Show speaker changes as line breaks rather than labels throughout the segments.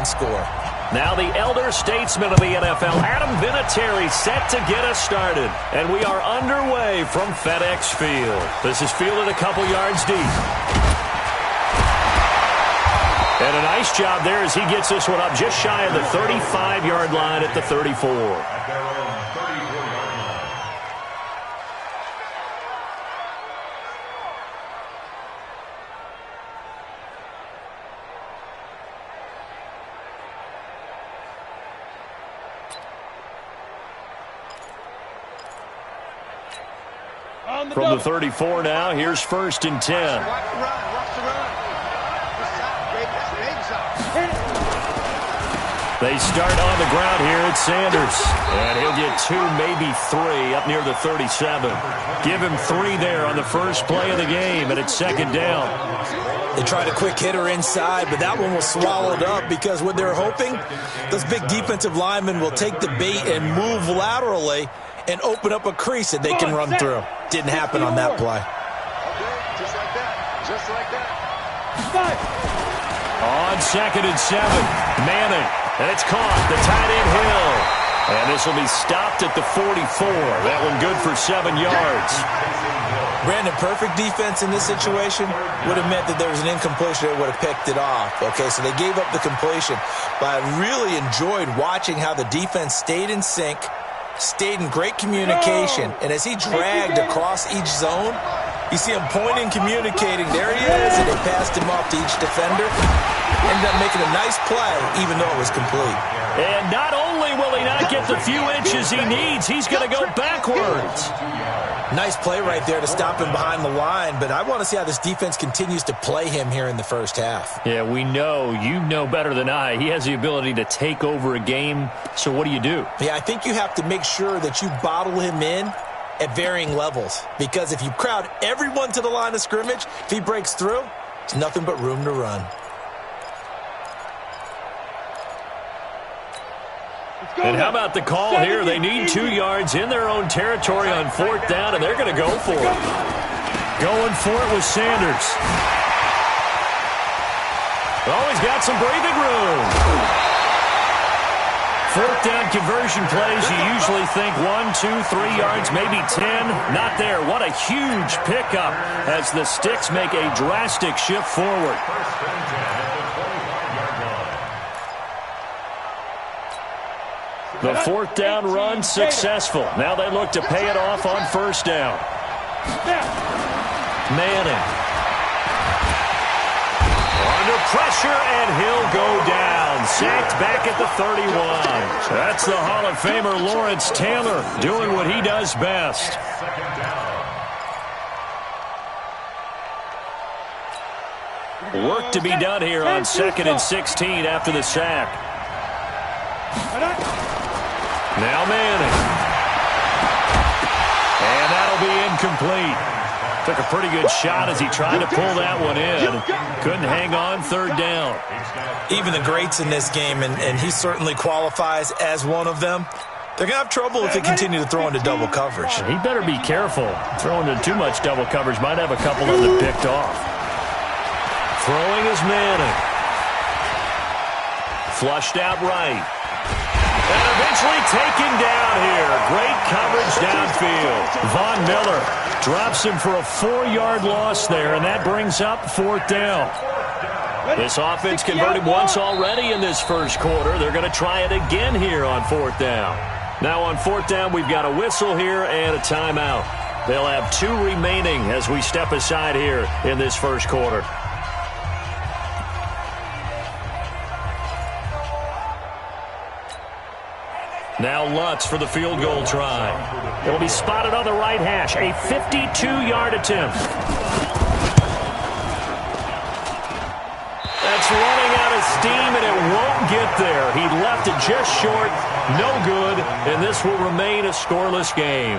score.
Now the elder statesman of the NFL, Adam Vinatieri, set to get us started. And we are underway from FedEx Field. This is fielded a couple yards deep. And a nice job there as he gets this one up just shy of the 35-yard line at the 34. From the 34 now, here's 1st and 10. They start on the ground here at Sanders. And he'll get 2, maybe 3 up near the 37. Give him 3 there on the first play of the game, and it's 2nd down.
They tried a quick hitter inside, but that one was swallowed up because what they're hoping, those big defensive linemen will take the bait and move laterally and open up a crease that they can run through. Didn't happen on that play.
Just like that. Just like that.
On 2nd and 7, Manning. And it's caught. The tight end Hill. And this will be stopped at the 44. That one good for 7 yards.
Brandon, perfect defense in this situation would have meant that there was an incompletion that would have picked it off. Okay, so they gave up the completion. But I really enjoyed watching how the defense stayed in sync, stayed in great communication, and as he dragged across each zone, you see him pointing, communicating. There he is, and they passed him off to each defender. Ended up making a nice play, even though it was complete.
And not only will he not get the few inches he needs, he's going to go backwards.
Nice play right there to stop him behind the line, but I want to see how this defense continues to play him here in the first half.
Yeah, we know. You know better than I. He has the ability to take over a game, so what do you do?
Yeah, I think you have to make sure that you bottle him in at varying levels, because if you crowd everyone to the line of scrimmage, if he breaks through, there's nothing but room to run.
And how about the call here? They need 2 yards in their own territory on 4th down, and they're going to go for it. Going for it with Sanders. Oh, he's got some breathing room. 4th down conversion plays, you usually think 1, 2, 3 yards, maybe 10. Not there. What a huge pickup as the Sticks make a drastic shift forward. The 4th down run successful. Now they look to pay it off on 1st down. Manning. Under pressure, and he'll go down. Sacked back at the 31. That's the Hall of Famer Lawrence Taylor doing what he does best. Work to be done here on 2nd and 16 after the sack. Now Manning. And that'll be incomplete. Took a pretty good shot as he tried to pull that one in. Couldn't hang on 3rd down.
Even the greats in this game, and he certainly qualifies as one of them, they're going to have trouble if they continue to throw into double coverage.
He better be careful. Throwing into too much double coverage might have a couple of them picked off. Throwing is Manning. Flushed out right. And eventually taken down here. Great coverage downfield. Von Miller drops him for a 4-yard loss there, and that brings up 4th down. This offense converted once already in this first quarter. They're going to try it again here on 4th down. Now on 4th down, we've got a whistle here and a timeout. They'll have 2 remaining as we step aside here in this first quarter. Now Lutz for the field goal try. It'll be spotted on the right hash. A 52-yard attempt. That's running out of steam, and it won't get there. He left it just short. No good, and this will remain a scoreless game.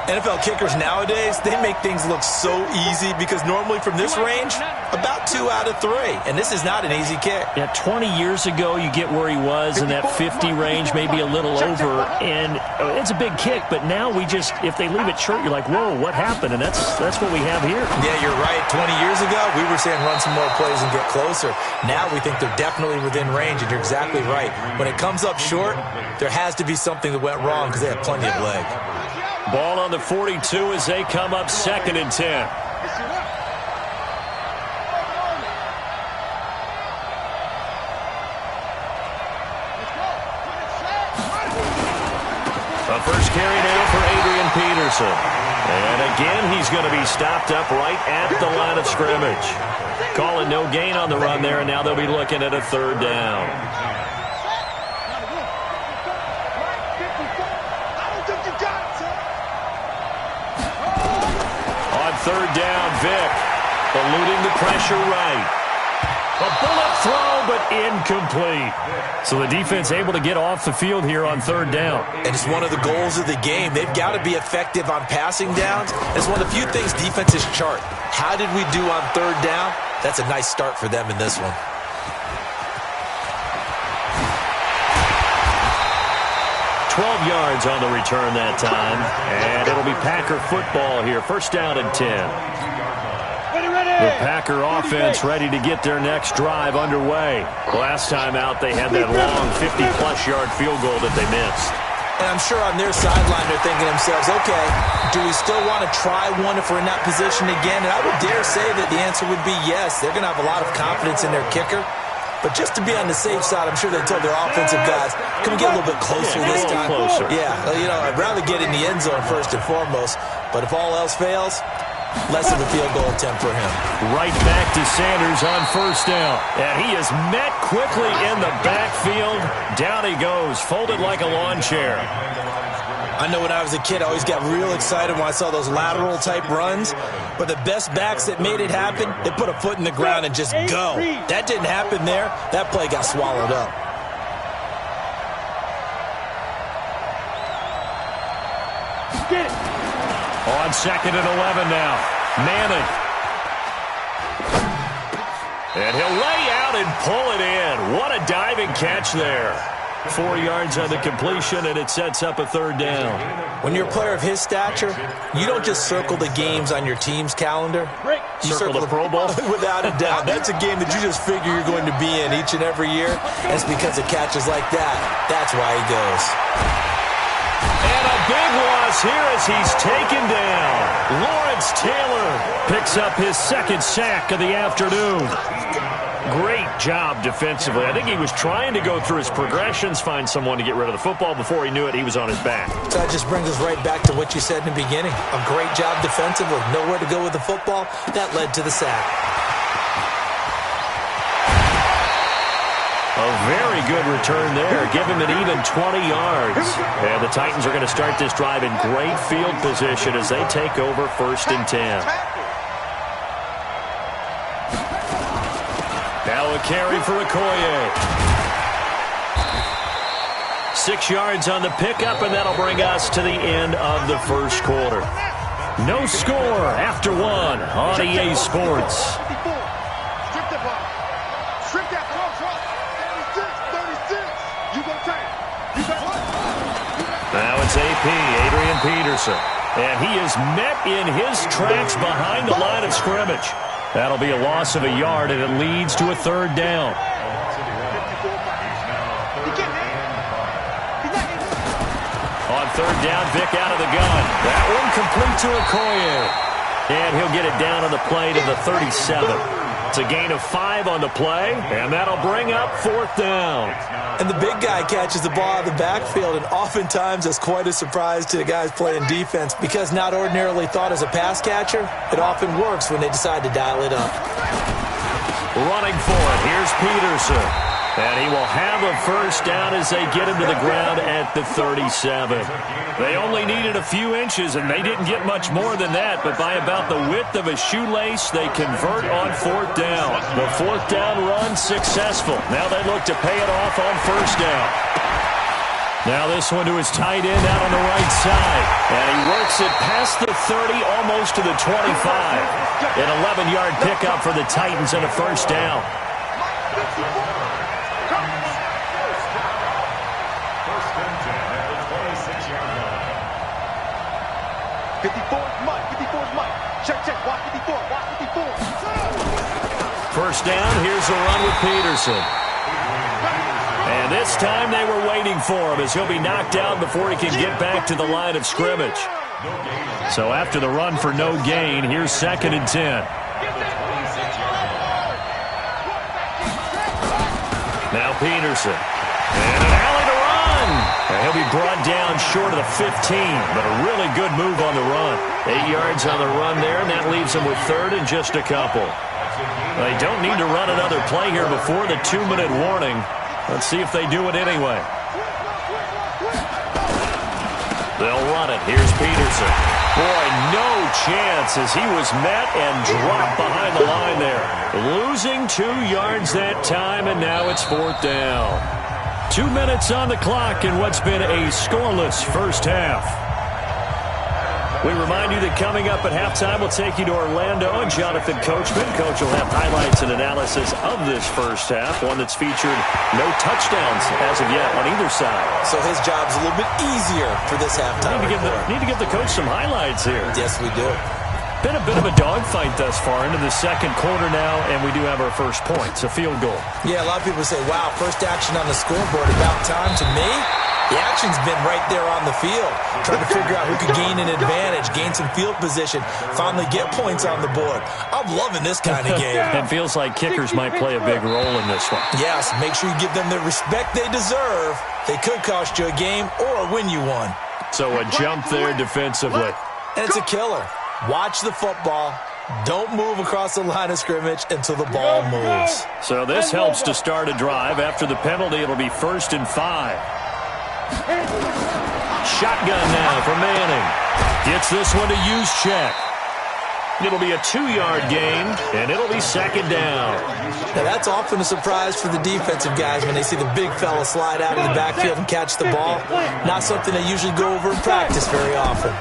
NFL kickers nowadays, they make things look so easy because normally from this range, about 2 out of 3. And this is not an easy kick.
Yeah, 20 years ago, you get where he was in that 50 range, maybe a little over. And it's a big kick, but now we just, if they leave it short, you're like, whoa, what happened? And that's what we have here.
Yeah, you're right. 20 years ago, we were saying run some more plays and get closer. Now we think they're definitely within range, and you're exactly right. When it comes up short, there has to be something that went wrong because they have plenty of leg.
Ball on the 42 as they come up 2nd and 10. A first carry now for Adrian Peterson. And again, he's going to be stopped up right at the line of scrimmage. Calling no gain on the run there, and now they'll be looking at a 3rd down. On 3rd down, Vick eluding the pressure right. A bullet throw, but incomplete. So the defense able to get off the field here on 3rd down.
And it's one of the goals of the game. They've got to be effective on passing downs. It's one of the few things defenses chart. How did we do on 3rd down? That's a nice start for them in this one.
Yards on the return that time, and it'll be Packer football here. 1st down and 10. The Packer offense ready to get their next drive underway. Last time out, they had that long 50-plus yard field goal that they missed.
And I'm sure on their sideline they're thinking to themselves, okay, do we still want to try one if we're in that position again? And I would dare say that the answer would be yes. They're going to have a lot of confidence in their kicker. But just to be on the safe side, I'm sure they told their offensive guys, can we get a little bit closer this time?
Closer.
Yeah, you know, I'd rather get in the end zone first and foremost. But if all else fails, less of a field goal attempt for him.
Right back to Sanders on 1st down. And he is met quickly in the backfield. Down he goes, folded like a lawn chair.
I know when I was a kid, I always got real excited when I saw those lateral-type runs. But the best backs that made it happen, they put a foot in the ground and just go. That didn't happen there. That play got swallowed up.
On 2nd and 11 now. Manning. And he'll lay out and pull it in. What a diving catch there. 4 yards on the completion, and it sets up a 3rd down.
When you're a player of his stature, you don't just circle the games on your team's calendar. You
circle the Pro Bowl?
Without a doubt. That's a game that you just figure you're going to be in each and every year. And it's because of catches like that. That's why he goes.
And a big loss here as he's taken down. Lawrence Taylor picks up his 2nd sack of the afternoon. Great job defensively. I think he was trying to go through his progressions, find someone to get rid of the football. Before he knew it, he was on his back.
So that just brings us right back to what you said in the beginning. A great job defensively. Nowhere to go with the football. That led to the sack.
A very good return there. Give him an even 20 yards. And the Titans are going to start this drive in great field position as they take over 1st and 10. Now a carry for Okoye. 6 yards on the pickup, and that'll bring us to the end of the 1st quarter. No score after 1 on EA Sports. Now it's AP, Adrian Peterson. And he is met in his tracks behind the line of scrimmage. That'll be a loss of a yard, and it leads to a 3rd down. On 3rd down, Vick out of the gun. That one complete to Okoye. And he'll get it down on the play to the 37. It's a gain of 5 on the play, and that'll bring up 4th down.
And the big guy catches the ball out of the backfield, and oftentimes that's quite a surprise to the guys playing defense because not ordinarily thought as a pass catcher, it often works when they decide to dial it up.
Running for it, here's Peterson. And he will have a 1st down as they get him to the ground at the 37. They only needed a few inches, and they didn't get much more than that, but by about the width of a shoelace, they convert on 4th down. The 4th down run successful. Now they look to pay it off on 1st down. Now this one to his tight end out on the right side. And he works it past the 30, almost to the 25. An 11-yard pickup for the Titans and a first down. First down, here's the run with Peterson. And this time they were waiting for him as he'll be knocked out before he can get back to the line of scrimmage. So after the run for no gain, here's 2nd and 10. Now Peterson. And an alley to run. And he'll be brought down short of the 15, but a really good move on the run. 8 yards on the run there, and that leaves him with 3rd and just a couple. They don't need to run another play here before the 2-minute warning. Let's see if they do it anyway. They'll run it. Here's Peterson. Boy, no chance as he was met and dropped behind the line there. Losing 2 yards that time, and now it's 4th down. 2 minutes on the clock in what's been a scoreless first half. We remind you that coming up at halftime, we'll take you to Orlando and Jonathan Coachman. Coach will have highlights and analysis of this first half, one that's featured no touchdowns as of yet on either side.
So his job's a little bit easier for this halftime.
Need to give the coach some highlights here.
Yes, we do.
Been a bit of a dogfight thus far into the second quarter now, and we do have our first point. It's a field goal.
Yeah, a lot of people say, wow, first action on the scoreboard, about time. To me, the action's been right there on the field, trying to figure out who could gain an advantage, gain some field position, finally get points on the board. I'm loving this kind of game.
It feels like kickers might play a big role in this one.
Yes, make sure you give them the respect they deserve. They could cost you a game or win you one.
So a jump there defensively.
And it's a killer. Watch the football. Don't move across the line of scrimmage until the ball moves.
So this helps to start a drive. After the penalty, it'll be 1st and 5. Shotgun now for Manning. Gets this one to Juszczyk. It'll be a 2-yard gain, and it'll be 2nd down.
Now that's often a surprise for the defensive guys when they see the big fella slide out of the backfield and catch the ball. Not something they usually go over in practice very often.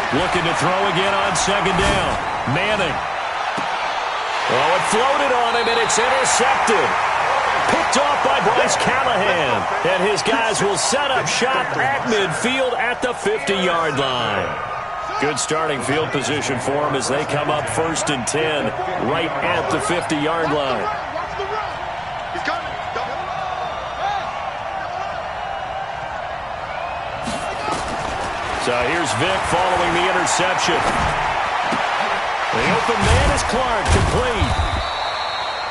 Looking to throw again on 2nd down. Manning. Oh, it floated on him, and it's intercepted. Picked off by Bryce Callahan. And his guys will set up shop at midfield at the 50-yard line. Good starting field position for them as they come up 1st and 10 right at the 50-yard line. So here's Vick following the interception. The open man is Clark, complete.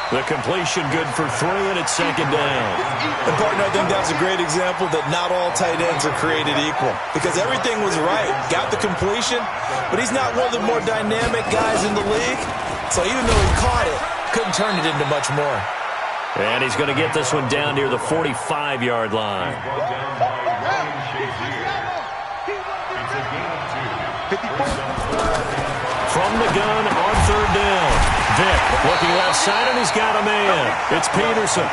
The completion good for 3, and it's 2nd down.
And, partner, I think that's a great example that not all tight ends are created equal. Because everything was right. Got the completion, but he's not one of the more dynamic guys in the league. So even though he caught it, couldn't turn it into much more.
And he's going to get this one down near the 45-yard line. From the gun on 3rd down. Vick looking left side, and he's got a man. It's Peterson.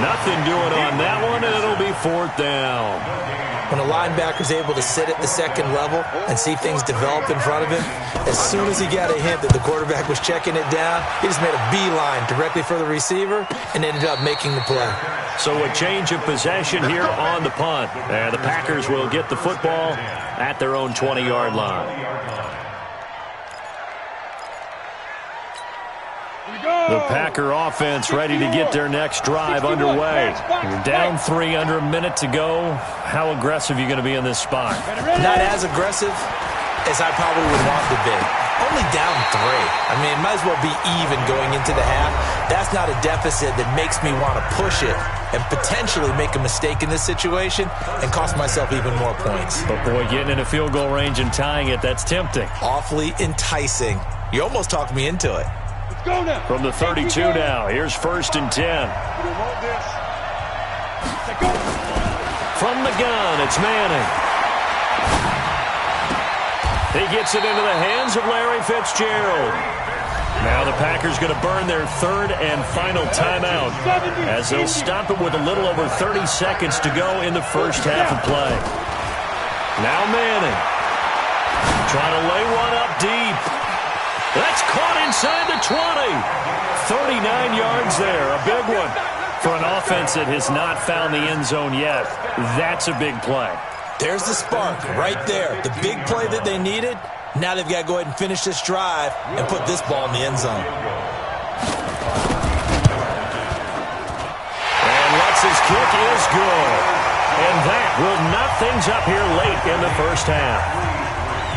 Nothing doing on that one, and it'll be 4th down.
When a linebacker's able to sit at the 2nd level and see things develop in front of him, as soon as he got a hint that the quarterback was checking it down, he just made a beeline directly for the receiver and ended up making the play.
So a change of possession here on the punt. And the Packers will get the football at their own 20-yard line. The Packer offense ready to get their next drive underway. You're down 3, under a minute to go. How aggressive are you going to be in this spot?
Not as aggressive as I probably would want to be. Only down 3. I mean, it might as well be even going into the half. That's not a deficit that makes me want to push it and potentially make a mistake in this situation and cost myself even more points.
But, boy, getting in a field goal range and tying it, that's tempting.
Awfully enticing. You almost talked me into it.
From the 32 now, here's 1st and 10. From the gun, it's Manning. He gets it into the hands of Larry Fitzgerald. Now the Packers going to burn their third and final timeout as they'll stop it with a little over 30 seconds to go in the first half of play. Now Manning trying to lay one up deep. That's caught inside the 20. 39 yards there, a big one. For an offense that has not found the end zone yet, that's a big play.
There's the spark right there. The big play that they needed. Now they've got to go ahead and finish this drive and put this ball in the end zone.
And Lutz's kick is good. And that will knot things up here late in the first half.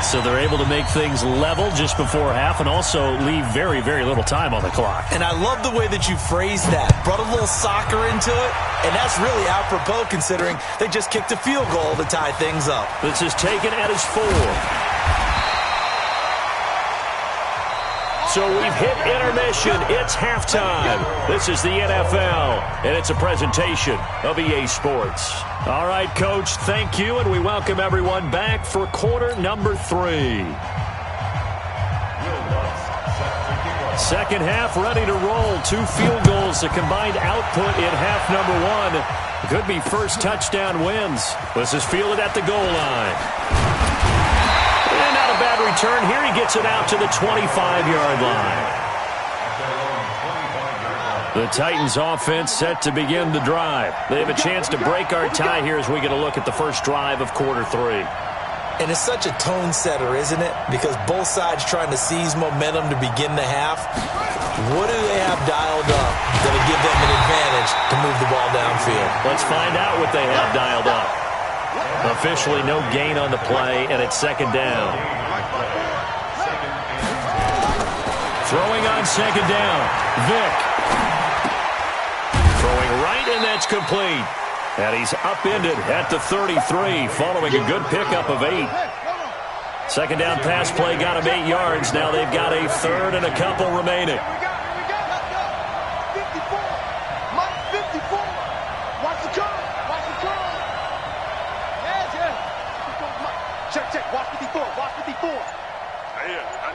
So they're able to make things level just before half and also leave very, very little time on the clock.
And I love the way that you phrased that. Brought a little soccer into it, and that's really apropos considering they just kicked a field goal to tie things up.
This is taken at his 4. So we've hit intermission. It's halftime. This is the NFL, and it's a presentation of EA Sports. All right, Coach, thank you, and we welcome everyone back for quarter number 3. Second half ready to roll. 2 field goals, the combined output in half number 1. Could be first touchdown wins. This is fielded at the goal line. And not a bad return here. He gets it out to the 25-yard line. The Titans offense set to begin the drive. They have a chance to break our tie here as we get a look at the first drive of quarter 3.
And it's such a tone setter, isn't it? Because both sides trying to seize momentum to begin the half. What do they have dialed up that'll give them an advantage to move the ball downfield?
Let's find out what they have dialed up. Officially no gain on the play, and it's second down. Throwing on second down. Vick. Throwing right, and that's complete. And he's upended at the 33, following a good pickup of 8. Second down pass play got him 8 yards. Now they've got a third and a couple remaining.
Check. Watch 54.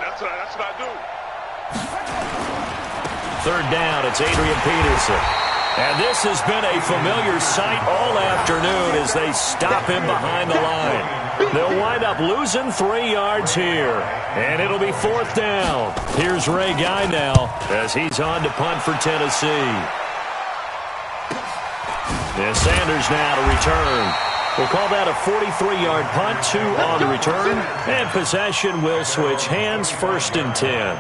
That's what I do.
Third down, it's Adrian Peterson. And this has been a familiar sight all afternoon as they stop him behind the line. They'll wind up losing 3 yards here. And it'll be fourth down. Here's Ray Guy now as he's on to punt for Tennessee. And Sanders now to return. We'll call that a 43-yard punt, 2 on the return. And possession will switch hands, first and 10.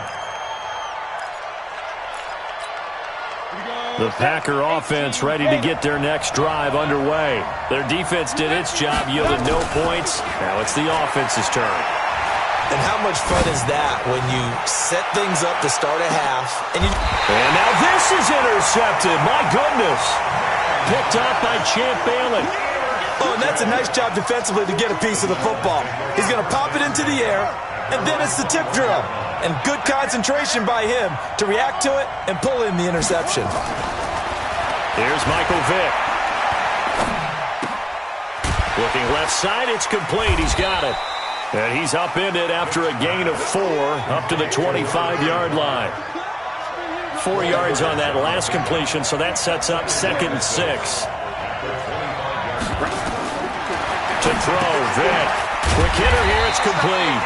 The Packer offense ready to get their next drive underway. Their defense did its job, yielded no points. Now it's the offense's turn.
And how much fun is that when you set things up to start a half and
now this is intercepted. My goodness. Picked off by Champ Bailey.
Oh, and that's a nice job defensively to get a piece of the football. He's going to pop it into the air, and then it's the tip drill. And good concentration by him to react to it and pull in the interception.
Here's Michael Vick. Looking left side, it's complete. He's got it. And he's upended after a gain of 4 up to the 25-yard line. 4 yards on that last completion, so that sets up second and 6. To throw, Vick. Quick hitter here, it's complete.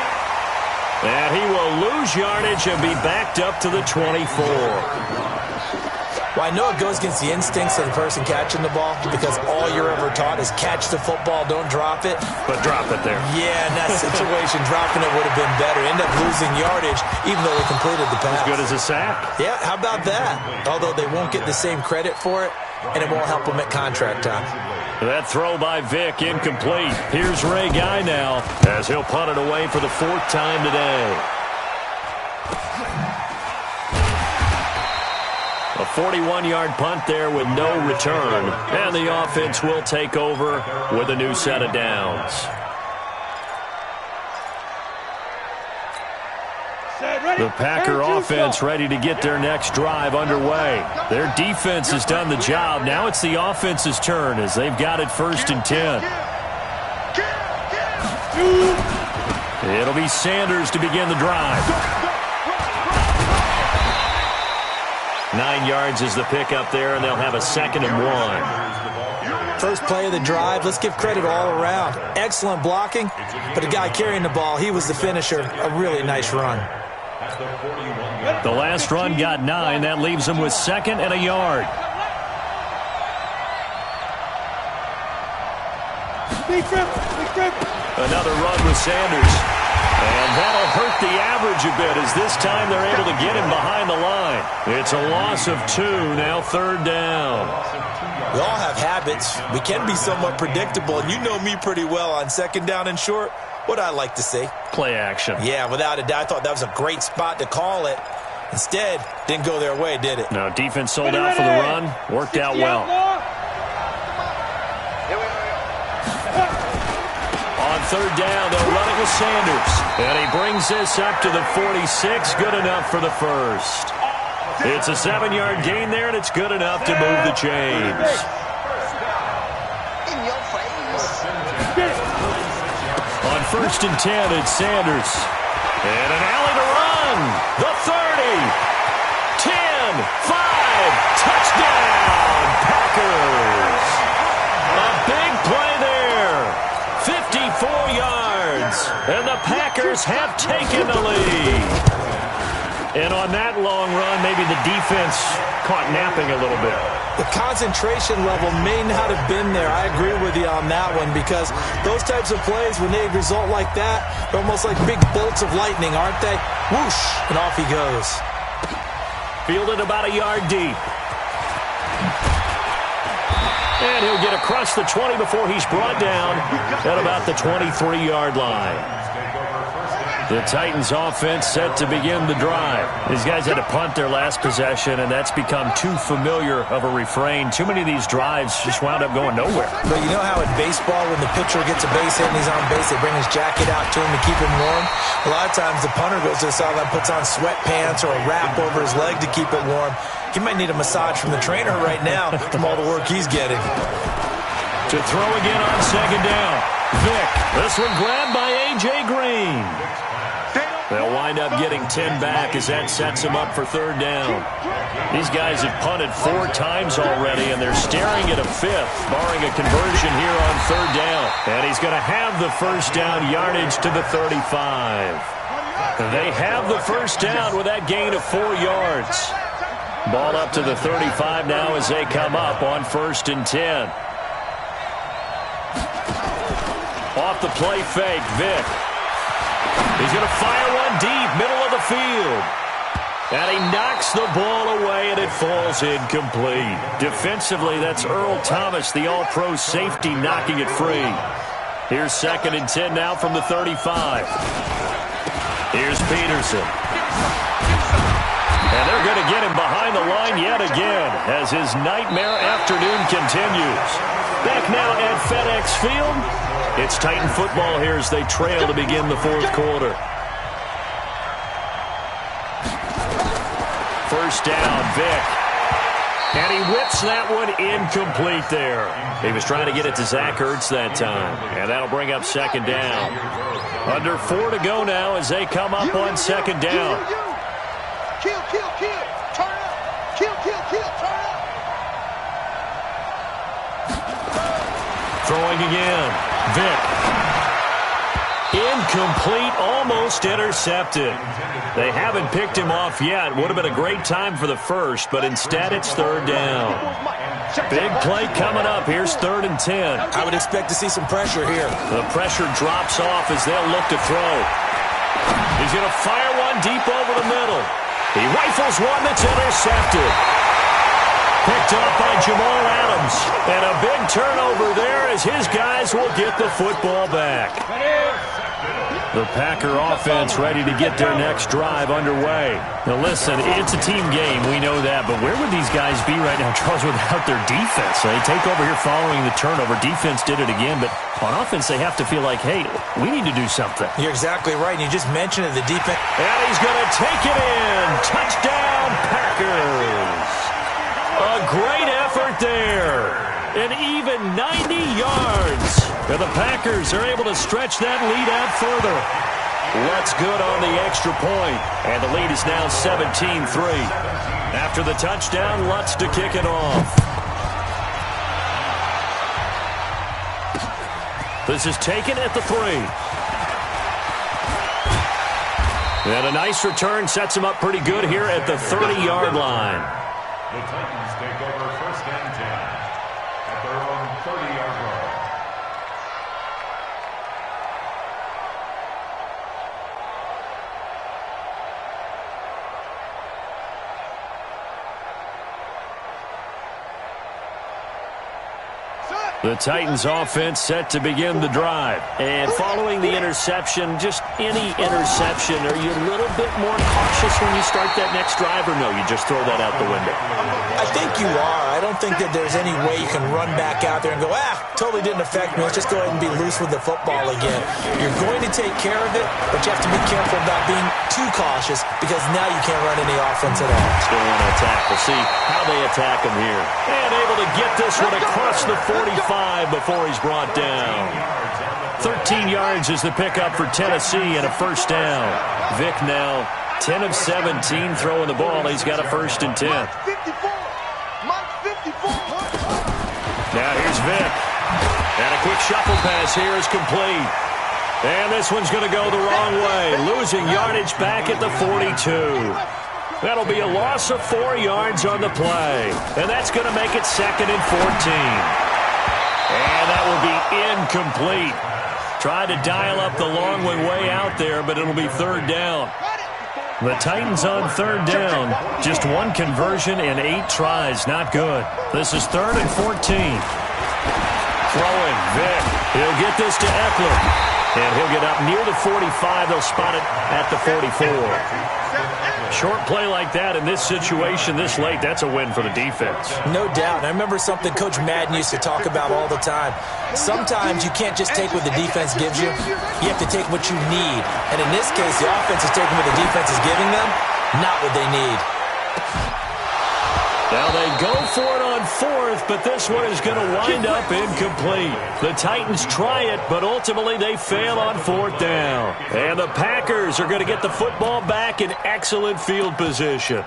And he will lose yardage and be backed up to the 24.
Well, I know it goes against the instincts of the person catching the ball because all you're ever taught is catch the football, don't drop it.
But drop it there.
Yeah, in that situation, dropping it would have been better. End up losing yardage even though they completed the pass.
As good as a sack.
Yeah, how about that? Although they won't get the same credit for it, and it won't help them at contract time.
That throw by Vick incomplete. Here's Ray Guy now as he'll punt it away for the 4th time today. A 41-yard punt there with no return. And the offense will take over with a new set of downs. The Packer offense ready to get their next drive underway. Their defense has done the job. Now it's the offense's turn as they've got it first and 10. It'll be Sanders to begin the drive. 9 yards is the pickup there, and they'll have a 2nd and 1.
First play of the drive, let's give credit all around. Excellent blocking, but the guy carrying the ball, he was the finisher. A really nice run.
The last run got 9. That leaves them with 2nd and a yard. Another run with Sanders. And that'll hurt the average a bit as this time they're able to get him behind the line. It's a loss of 2, now 3rd down.
We all have habits. We can be somewhat predictable, and you know me pretty well on 2nd down and short. What I like to say?
Play action.
Yeah, without a doubt. I thought that was a great spot to call it. Instead, didn't go their way, did it?
No, defense sold out for the run. Worked out well. On 3rd down, they'll run it with Sanders. And he brings this up to the 46. Good enough for the first. It's a 7-yard gain there, and it's good enough to move the chains. On 1st and 10, it's Sanders. And an alley to run. The 30. 10. 5. Touchdown, Packers. A big play there. 54 yards. And the Packers have taken the lead. And on that long run, maybe the defense caught napping a little bit.
The concentration level may not have been there. I agree with you on that one because those types of plays, when they result like that, they're almost like big bolts of lightning, aren't they? Whoosh, and off he goes.
Fielded about a yard deep. And he'll get across the 20 before he's brought down at about the 23-yard line. The Titans offense set to begin the drive. These guys had to punt their last possession, and that's become too familiar of a refrain. Too many of these drives just wound up going nowhere.
But you know how in baseball, when the pitcher gets a base hit and he's on base, they bring his jacket out to him to keep him warm? A lot of times the punter goes to the sideline, puts on sweatpants or a wrap over his leg to keep it warm. He might need a massage from the trainer right now from all the work he's getting.
To throw again on 2nd down. Vick. This one grabbed by A.J. Green. They'll wind up getting 10 back as that sets them up for 3rd down. These guys have punted 4 times already, and they're staring at a 5th, barring a conversion here on 3rd down. And he's going to have the first down yardage to the 35. They have the first down with that gain of 4 yards. Ball up to the 35 now as they come up on 1st and 10. Off the play fake, Vick. He's going to fire one deep, middle of the field. And he knocks the ball away, and it falls incomplete. Defensively, that's Earl Thomas, the all-pro safety, knocking it free. Here's 2nd and 10 now from the 35. Here's Peterson. And they're going to get him behind the line yet again as his nightmare afternoon continues. Back now at FedEx Field. It's Titan football here as they trail to begin the 4th quarter. First down, Vick. And he whips that one incomplete there. He was trying to get it to Zach Ertz that time. And that'll bring up 2nd down. Under 4 to go now as they come up on 2nd down.
Kill, kill, kill. Turn up. Kill, kill, kill. Turn up.
Throwing again. Vick. Incomplete, almost intercepted. They haven't picked him off yet. Would have been a great time for the first, but instead it's 3rd down. Big play coming up. Here's 3rd and 10.
I would expect to see some pressure here.
The pressure drops off as they'll look to throw. He's going to fire one deep over the middle. He rifles one that's intercepted. Picked up by Jamal Adams. And a big turnover there as his guys will get the football back. The Packer offense ready to get their next drive underway. Now listen, it's a team game, we know that, but where would these guys be right now, Charles, without their defense? They take over here following the turnover. Defense did it again, but on offense they have to feel like, hey, we need to do something.
You're exactly right, and you just mentioned it, the defense.
And he's going to take it in. Touchdown, Packers. A great effort there. An even 90 yards. And the Packers are able to stretch that lead out further. What's good on the extra point. And the lead is now 17-3. After the touchdown, Lutz to kick it off. This is taken at the 3. And a nice return sets him up pretty good here at the 30-yard line.
The Titans take over 1st and 10 at their own 30-yard line.
The Titans offense set to begin the drive. And following the interception, just any interception, are you a little bit more cautious when you start that next drive, or no, you just throw that out the window?
I think you are. I don't think that there's any way you can run back out there and go, totally didn't affect me. Let's just go ahead and be loose with the football again. You're going to take care of it, but you have to be careful about being too cautious because now you can't run any offense at all.
Still want to attack. We'll see how they attack him here. And able to get this one across the 45 before he's brought down. 13 yards is the pickup for Tennessee and a 1st down. Vic now 10 of 17 throwing the ball. He's got a 1st and 10. Now here's Vic. And a quick shuffle pass here is complete. And this one's going to go the wrong way. Losing yardage back at the 42. That'll be a loss of 4 yards on the play. And that's going to make it 2nd and 14. And that will be incomplete. Tried to dial up the long one way out there, but it'll be 3rd down. The Titans on 3rd down. Just 1 conversion in 8 tries. Not good. This is 3rd and 14. Throwing, Vic. He'll get this to Eckler. And he'll get up near the 45. They'll spot it at the 44. Short play like that in this situation this late, that's a win for the defense.
No doubt. I remember something Coach Madden used to talk about all the time. Sometimes you can't just take what the defense gives you. You have to take what you need. And in this case, the offense is taking what the defense is giving them, not what they need.
Now they go for it on 4th, but this one is going to wind up incomplete. The Titans try it, but ultimately they fail on 4th down. And the Packers are going to get the football back in excellent field position.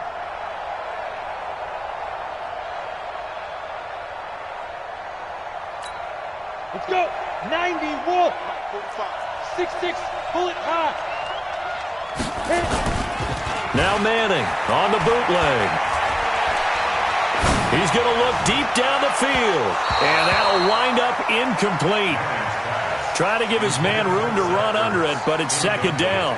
Let's go. 91. 6-6. Bullet high.
Now Manning on the bootleg. He's going to look deep down the field, and that'll wind up incomplete. Trying to give his man room to run under it, but it's 2nd down.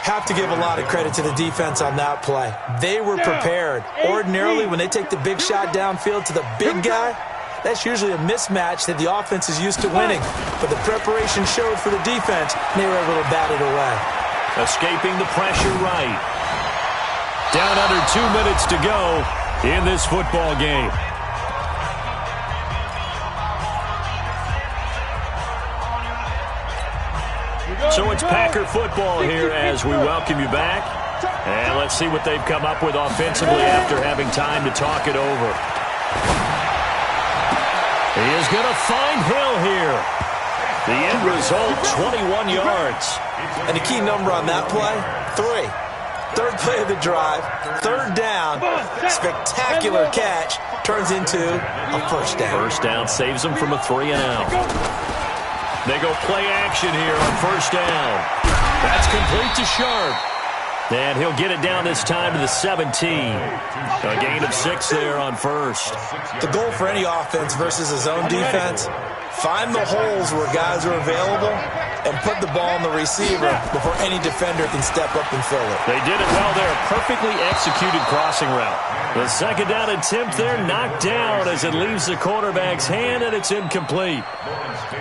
Have to give a lot of credit to the defense on that play. They were prepared. Ordinarily, when they take the big shot downfield to the big guy, that's usually a mismatch that the offense is used to winning. But the preparation showed for the defense, and they were able to bat it away.
Escaping the pressure right. Down under 2 minutes to go in this football game. So it's Packer football here as we welcome you back. And let's see what they've come up with offensively after having time to talk it over. He is going to find Hill here. The end result, 21 yards.
And the key number on that play, 3. 3rd play of the drive, 3rd down, spectacular catch, turns into a 1st down.
1st down saves them from a 3-and-out. They go play action here on 1st down. That's complete to Sharp. And he'll get it down this time to the 17. A gain of 6 there on 1st.
The goal for any offense versus his own defense, find the holes where guys are available and put the ball on the receiver before any defender can step up and fill it.
They did it well there. A perfectly executed crossing route. The 2nd down attempt there knocked down as it leaves the quarterback's hand, and it's incomplete.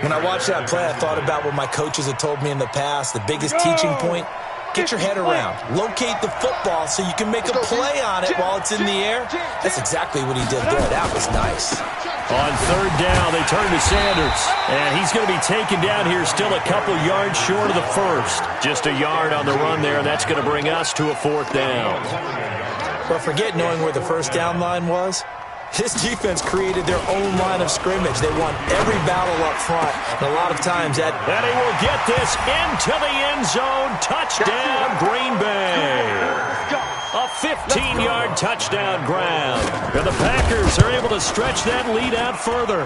When I watched that play, I thought about what my coaches had told me in the past. The biggest teaching point, get your head around. Locate the football so you can make a play on it while it's in the air. That's exactly what he did there. That was nice.
On 3rd down, they turn to Sanders. And he's going to be taken down here still a couple yards short of the 1st. Just a yard on the run there, and that's going to bring us to a 4th down.
But forget knowing where the 1st down line was. This defense created their own line of scrimmage. They won every battle up front. And a lot of times that...
And he will get this into the end zone. Touchdown, Green Bay. A 15-yard touchdown ground. And the Packers are able to stretch that lead out further.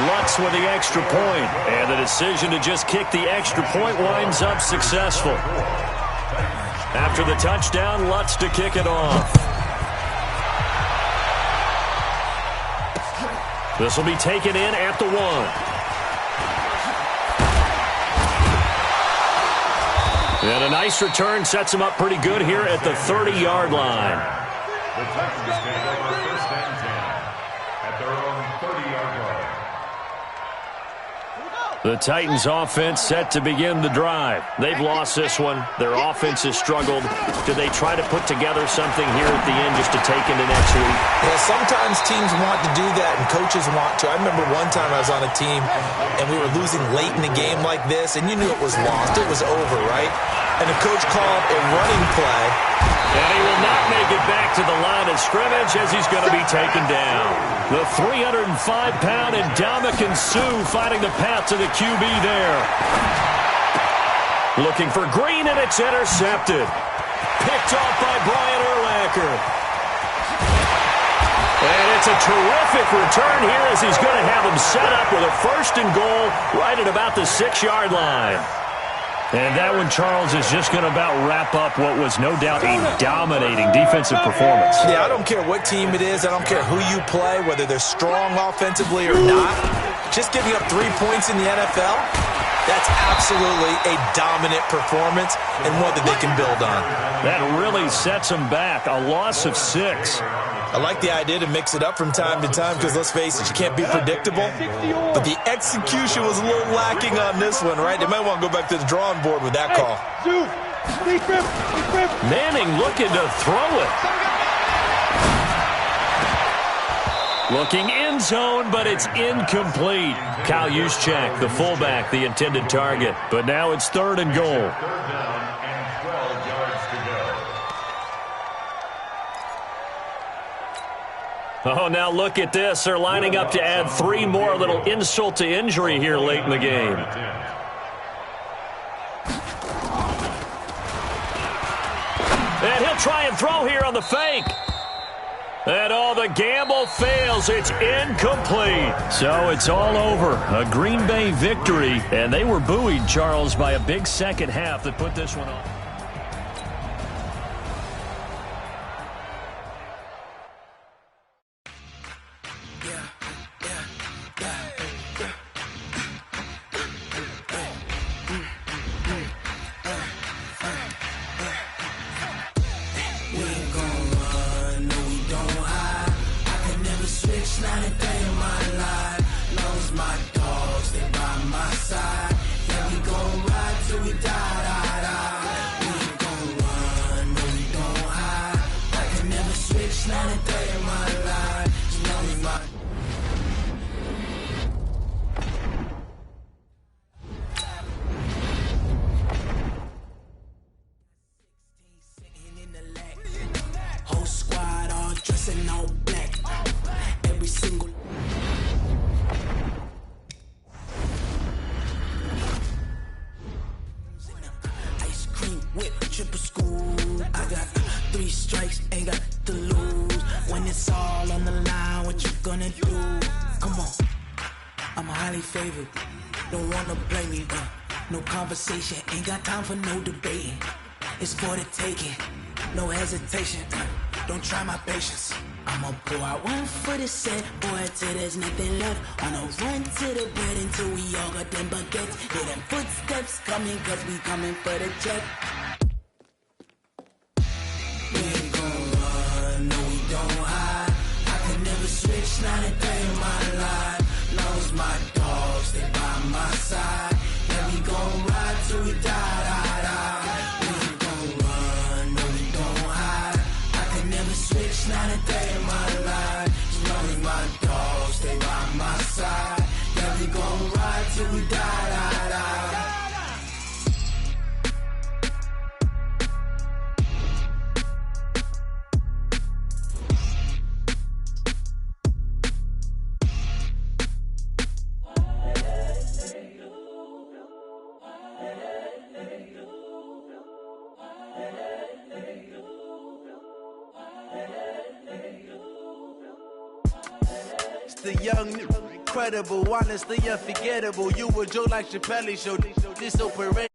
Lutz with the extra point, and the decision to just kick the extra point winds up successful. After the touchdown, Lutz to kick it off. This will be taken in at the 1. And a nice return sets him up pretty good here at the 30-yard line.
The Titans take over 1st and 10 at their own 30-yard line.
The Titans offense set to begin the drive. They've lost this one. Their offense has struggled. Do they try to put together something here at the end just to take into next week?
Yeah, sometimes teams want to do that and coaches want to. I remember one time I was on a team and we were losing late in the game like this, and you knew it was lost. It was over, right? And the coach called a running play.
And he will not make it back to the line of scrimmage as he's going to be taken down. The 305-pound Ndamukong Suh finding the path to the QB there. Looking for Green, and it's intercepted. Picked off by Brian Urlacher. And it's a terrific return here as he's going to have him set up with a 1st and goal right at about the 6-yard line. And that one, Charles, is just going to about wrap up what was no doubt a dominating defensive performance.
Yeah, I don't care what team it is. I don't care who you play, whether they're strong offensively or not. Just giving up 3 points in the NFL, that's absolutely a dominant performance and one that they can build on.
That really sets them back. A loss of 6.
I like the idea to mix it up from time to time because, let's face it, you can't be predictable. But the execution was a little lacking on this one, right? They might want to go back to the drawing board with that call.
Manning looking to throw it. Looking end zone, but it's incomplete. Kyle Juszczyk, the fullback, the intended target. But now it's 3rd and goal.
3rd down and 12 yards to go.
Oh, now look at this. They're lining up to add 3 more. A little insult to injury here late in the game. And he'll try and throw here on the fake. And the gamble fails. It's incomplete. So it's all over. A Green Bay victory. And they were buoyed, Charles, by a big second half that put this one on.
Ain't got time for no debating. It's for the taking. No hesitation. Don't try my patience. I'ma pour out one for the set, boy, till there's nothing left. On a run to the bread until we all got them baguettes. Hear them footsteps coming, cause we coming for the check. We ain't gon' run, no we don't hide. I can never switch, not a day in my life. Long as my dogs stay by my side. Yeah, we gon' ride till we die, die, die. We ain't gon' run, no we don't hide. I can never switch, not a day in my life. As long as my dogs stay by my side. Yeah, we gon' ride till we die, die, die.
the young, incredible, honestly unforgettable. You were Joe like Chappelle show. This operate.